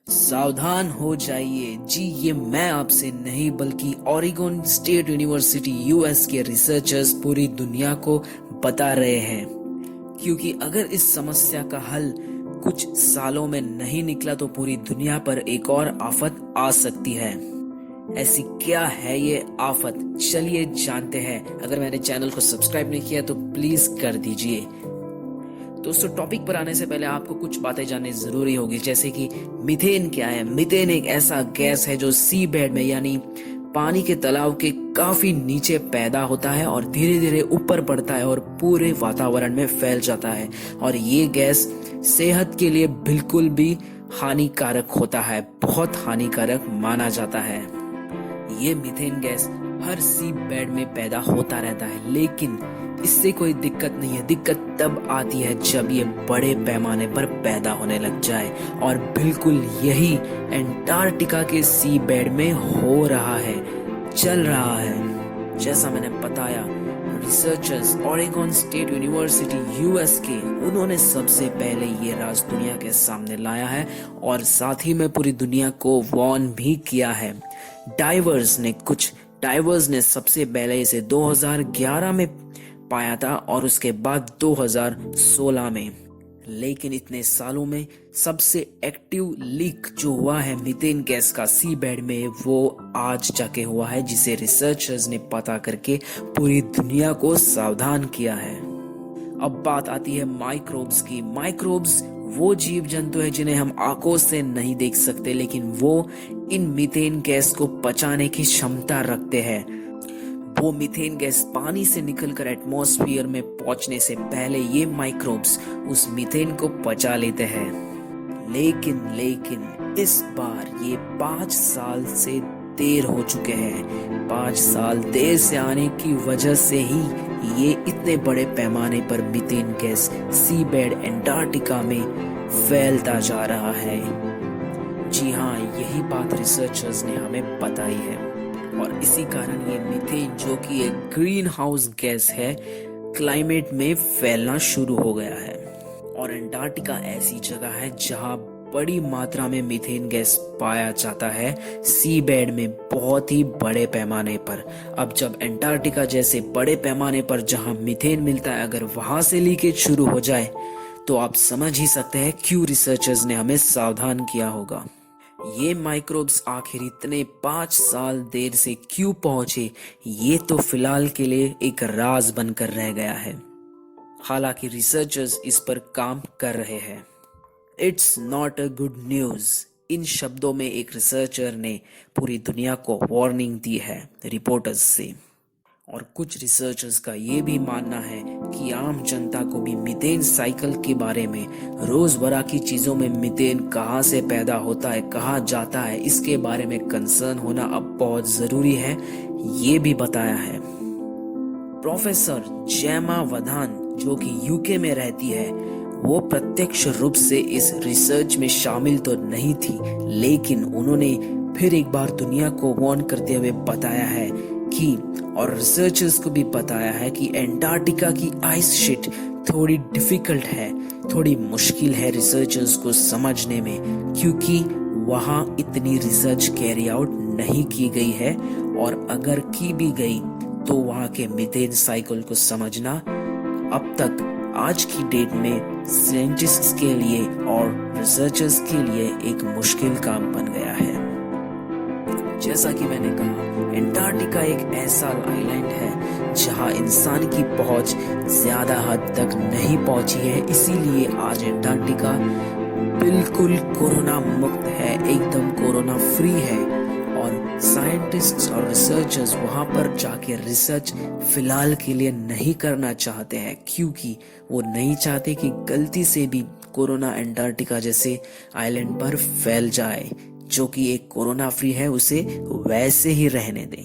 सावधान हो जाइए जी, ये मैं आपसे नहीं बल्कि ओरेगन स्टेट यूनिवर्सिटी यूएस के रिसर्चर्स पूरी दुनिया को बता रहे हैं। क्योंकि अगर इस समस्या का हल कुछ सालों में नहीं निकला तो पूरी दुनिया पर एक और आफत आ सकती है। ऐसी क्या है ये आफत, चलिए जानते हैं। अगर मैंने चैनल को सब्सक्राइब नहीं किया तो प्लीज कर दीजिए। दोस्तों, टॉपिक पर आने से पहले आपको कुछ बातें जाननी जरूरी होगी, जैसे कि मीथेन क्या है। मीथेन एक ऐसा गैस है जो सी बेड में यानी पानी के तालाब के काफी नीचे पैदा होता है और धीरे धीरे ऊपर बढ़ता है और पूरे वातावरण में फैल जाता है। और ये गैस सेहत के लिए बिल्कुल भी हानिकारक होता है, बहुत हानिकारक माना जाता है। ये मीथेन गैस हर सी बेड में पैदा होता रहता है, लेकिन इससे कोई दिक्कत नहीं है। दिक्कत तब आती है जब ये बड़े पैमाने पर पैदा होने लग जाए, और बिल्कुल यही एंटार्क्टिका के सी बेड में हो रहा है, चल रहा है। जैसा मैंने बताया, researchers Oregon state university US के, उन्होंने सबसे पहले ये राज दुनिया के सामने लाया है और साथ ही में पूरी दुनिया को वार्न भी किया है। डाइवर्स ने सबसे पहले इसे 2011 में पाया था और उसके बाद 2016 में। लेकिन इतने सालों में सबसे एक्टिव लीक जो हुआ है मीथेन गैस का सी बेड में, वो आज जाके हुआ है, जिसे रिसर्चर्स ने पता करके पूरी दुनिया को सावधान किया है। अब बात आती है माइक्रोब्स की। माइक्रोब्स वो जीव जंतु है जिन्हें हम आंखों से नहीं देख सकते, लेकिन वो इन मीथेन गैस को पचाने की क्षमता रखते हैं। वो मीथेन गैस पानी से निकलकर एटमॉस्फेयर में पहुंचने से पहले ये माइक्रोब्स उस मीथेन को पचा लेते हैं। लेकिन इस बार ये 5 साल से देर हो चुके हैं। 5 साल देर से आने की वजह से ही ये इतने बड़े पैमाने पर methane gas C bed Antarctica में फैलता जा रहा है। जी हाँ, यही बात रिसर्चर्स ने हमें बताई है। और इसी कारण ये मीथेन, जो कि एक ग्रीन हाउस गैस है, क्लाइमेट में फैलना शुरू हो गया है। और एंटार्क्टिका ऐसी जगह है जहां बड़ी मात्रा में मीथेन गैस पाया जाता है, सी बेड में बहुत ही बड़े पैमाने पर। अब जब एंटार्क्टिका जैसे बड़े पैमाने पर जहां मीथेन मिलता है, अगर वहां से लीकेज शुरू हो जाए तो आप समझ ही सकते हैं क्यों रिसर्चर्स ने हमें सावधान किया होगा। ये माइक्रोब्स आखिर इतने 5 साल देर से क्यों पहुंचे, ये तो फिलहाल के लिए एक राज बनकर रह गया है। हालांकि रिसर्चर्स इस पर काम कर रहे हैं। It's not a good news. इन शब्दों में एक रिसर्चर ने पूरी दुनिया को वार्निंग दी है रिपोर्टर्स से। और कुछ रिसर्चर्स का ये भी मानना है कि आम जनता को भी मीथेन साइकिल के बारे में, रोजमर्रा की चीजों में मीथेन कहाँ से पैदा होता है, कहाँ जाता है, इसके बारे में कंसर्न होना अब बहुत जरूरी है, ये भी बताया है। प्रोफेसर जेमा वधान, जो कि यूके में रहती है, वो प्रत्यक्ष रूप से इस रिसर्च में शामिल तो नहीं थी, लेकिन उन्होंने फिर एक बार दुनिया को वार्न करते हुए बताया है कि, और रिसर्चर्स को भी बताया है कि एंटार्क्टिका की आइस शीट थोड़ी डिफिकल्ट है, थोड़ी मुश्किल है रिसर्चर्स को समझने में, क्योंकि वहां इतनी रिसर्च कैरी आउट नहीं की गई है, और अगर की भी गई तो वहां के मीथेन साइकिल को समझना अब तक आज की डेट में साइंटिस्ट्स के लिए और रिसर्चर्स के लिए एक मुश्किल काम बन गया है। जैसा कि मैंने कहा, एंटार्क्टिका एक ऐसा आइलैंड है जहां इंसान की पहुंच ज्यादा हद तक नहीं पहुंची है, इसीलिए आज एंटार्क्टिका बिल्कुल कोरोना मुक्त है, एकदम कोरोना फ्री है। और साइंटिस्ट्स और रिसर्चर्स वहां पर जाके रिसर्च फिलहाल के लिए नहीं करना चाहते हैं, क्योंकि वो नहीं चाहते कि गलती से भी कोरोना एंटार्क्टिका जैसे आइलैंड पर फैल जाए। जो कि एक कोरोना फ्री है, उसे वैसे ही रहने दें।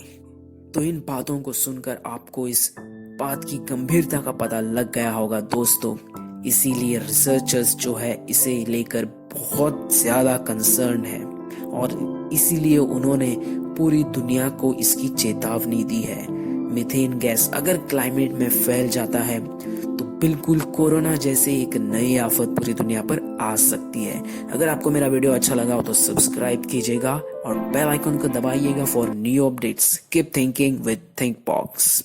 तो इन बातों को सुनकर आपको इस बात की गंभीरता का पता लग गया होगा दोस्तों। इसीलिए रिसर्चर्स जो है इसे लेकर बहुत ज्यादा कंसर्न है, और इसीलिए उन्होंने पूरी दुनिया को इसकी चेतावनी दी है। मीथेन गैस अगर क्लाइमेट में फैल जाता है तो बिल्कुल कोरोना जैसे एक नई आफत पूरी दुनिया पर आ सकती है। अगर आपको मेरा वीडियो अच्छा लगा हो तो सब्सक्राइब कीजिएगा और बेल आइकन को दबाइएगा for new updates. Keep thinking with थिंकपॉक्स।